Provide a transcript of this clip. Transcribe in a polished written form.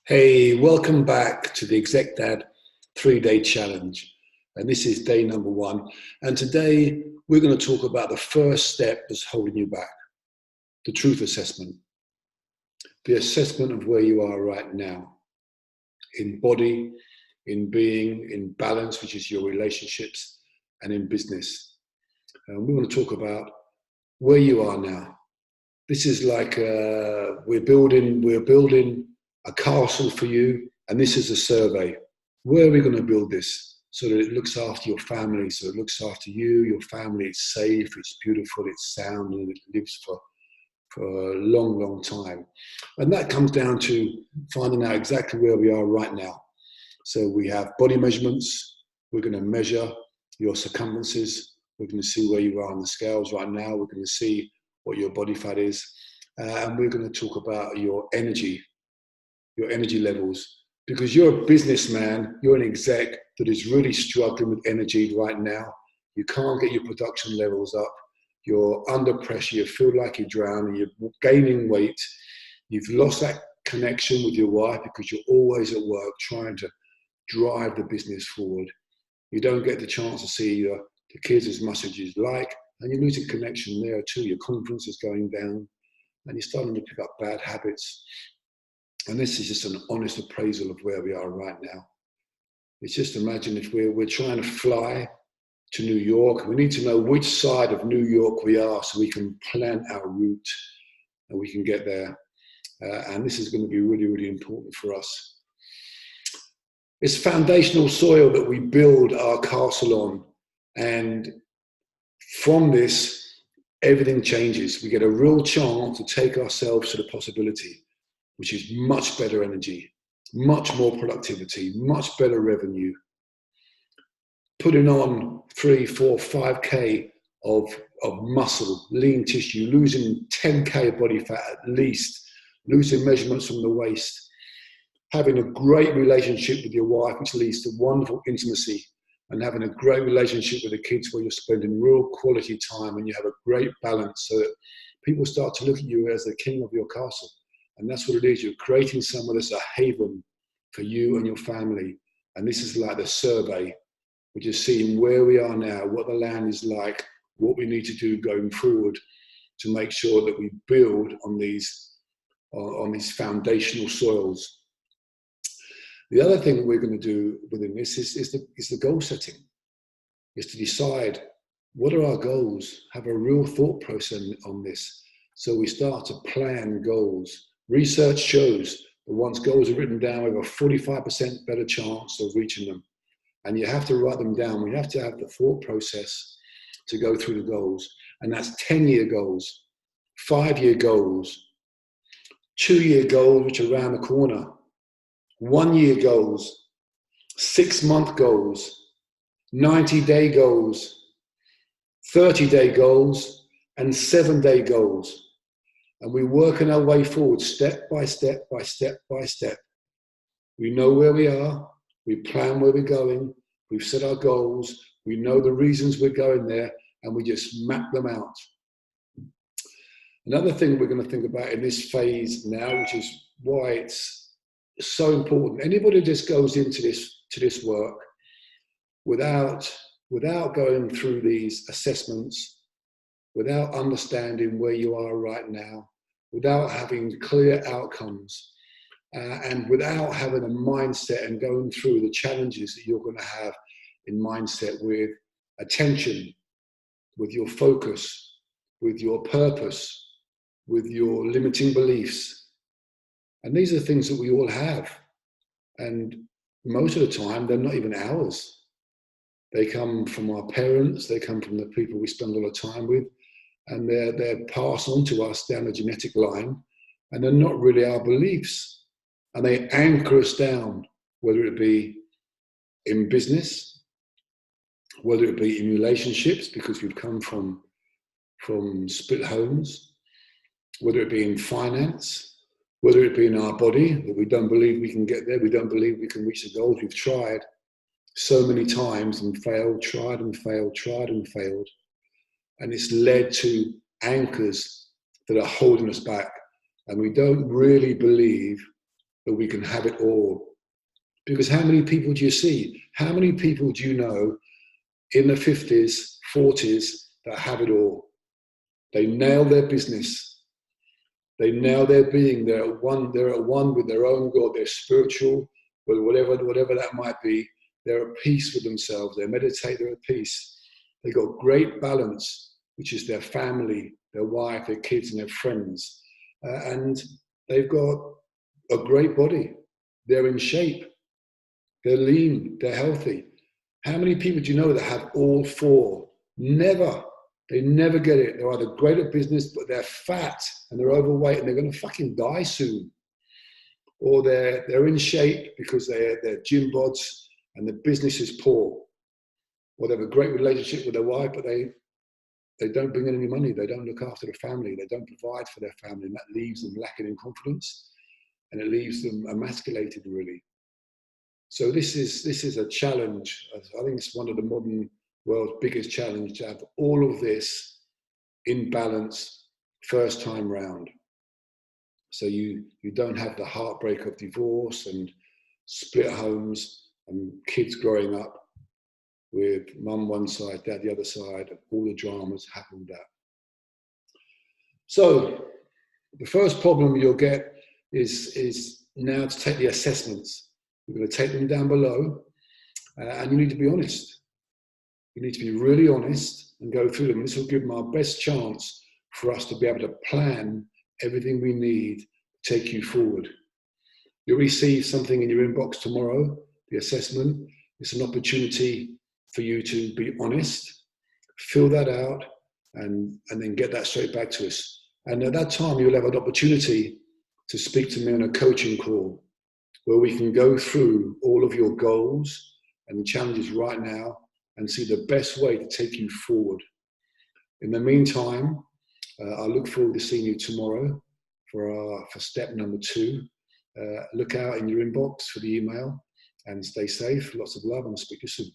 Hey, welcome back to the Exec Dad 3-Day Challenge. And this is day number 1. And today we're going to talk about the first step that's holding you back, the truth assessment, the assessment of where you are right now in body, in being, in balance, which is your relationships, and in business. And we want to talk about where you are now. This is like we're building a castle for you, and this is a survey. Where are we going to build this so that it looks after your family, so it looks after you, your family, it's safe, it's beautiful, it's sound, and it lives for a long, long time. And that comes down to finding out exactly where we are right now. So we have body measurements. We're going to measure your circumferences. We're going to see where you are on the scales right now. We're going to see what your body fat is. And we're going to talk about your energy levels. Because you're a businessman, you're an exec that is really struggling with energy right now. You can't get your production levels up. You're under pressure. You feel like you're drowning. You're gaining weight. You've lost that connection with your wife because you're always at work trying to drive the business forward. You don't get the chance to see the kids as much as you'd like, and you're losing connection there too. Your confidence is going down, and you're starting to pick up bad habits. And this is just an honest appraisal of where we are right now. It's just imagine if we're trying to fly to New York. We need to know which side of New York we are so we can plan our route and we can get there. And this is going to be really, really important for us. It's foundational soil that we build our castle on. And from this, everything changes. We get a real chance to take ourselves to the possibility, which is much better energy, much more productivity, much better revenue. Putting on 3, 4, 5K of muscle, lean tissue, losing 10K body fat at least, losing measurements from the waist, having a great relationship with your wife, which leads to wonderful intimacy, and having a great relationship with the kids where you're spending real quality time and you have a great balance so that people start to look at you as the king of your castle. And that's what it is. You're creating somewhere that's a haven for you and your family. And this is like the survey. We're just seeing where we are now, what the land is like, what we need to do going forward to make sure that we build on these foundational soils. The other thing that we're going to do within this is the goal setting, is to decide what are our goals, have a real thought process on this. So we start to plan goals. Research shows that once goals are written down, we have a 45% better chance of reaching them. And you have to write them down. We have to have the thought process to go through the goals. And that's 10-year goals, 5-year goals, 2-year goals, which are around the corner, 1-year goals, 6-month goals, 90-day goals, 30-day goals, and 7-day goals. And we're working our way forward step by step by step by step. We know where we are. We plan where we're going. We've set our goals. We know the reasons we're going there, and we just map them out. Another thing we're going to think about in this phase now, which is why it's so important. Anybody who just goes into this work without going through these assessments, without understanding where you are right now, without having clear outcomes, and without having a mindset and going through the challenges that you're going to have in mindset with attention, with your focus, with your purpose, with your limiting beliefs. And these are things that we all have. And most of the time, they're not even ours. They come from our parents, they come from the people we spend a lot of time with, and they're passed on to us down the genetic line, and they're not really our beliefs. And they anchor us down, whether it be in business, whether it be in relationships, because we've come from split homes, whether it be in finance, whether it be in our body, that we don't believe we can get there, we don't believe we can reach the goals. We've tried so many times and failed, tried and failed, tried and failed. And it's led to anchors that are holding us back. And we don't really believe that we can have it all. Because how many people do you see? How many people do you know in the 50s, 40s that have it all? They nail their business. They nail their being. They're at one with their own God. They're spiritual, but whatever that might be, they're at peace with themselves. They meditate, they're at peace. They've got great balance, which is their family, their wife, their kids, and their friends. And they've got a great body. They're in shape. They're lean. They're healthy. How many people do you know that have all four? Never. They never get it. They're either great at business, but they're fat and they're overweight and they're going to fucking die soon. Or they're in shape because they're gym bods and the business is poor. Or they have a great relationship with their wife, but they don't bring in any money. They don't look after the family. They don't provide for their family. And that leaves them lacking in confidence. And it leaves them emasculated, really. So this is a challenge. I think it's one of the modern world's biggest challenge to have all of this in balance first time round. So you don't have the heartbreak of divorce and split homes and kids growing up with mum one side, dad the other side, and all the dramas happen with that. So the first problem you'll get is now to take the assessments. We're going to take them down below, and you need to be honest. You need to be really honest and go through them. This will give them our best chance for us to be able to plan everything we need to take you forward. You'll receive something in your inbox tomorrow, the assessment. It's an opportunity for you to be honest, fill that out, and then get that straight back to us. And at that time, you'll have an opportunity to speak to me on a coaching call where we can go through all of your goals and the challenges right now and see the best way to take you forward. In the meantime, I look forward to seeing you tomorrow for step number 2. Look out in your inbox for the email and stay safe. Lots of love and I'll speak to you soon.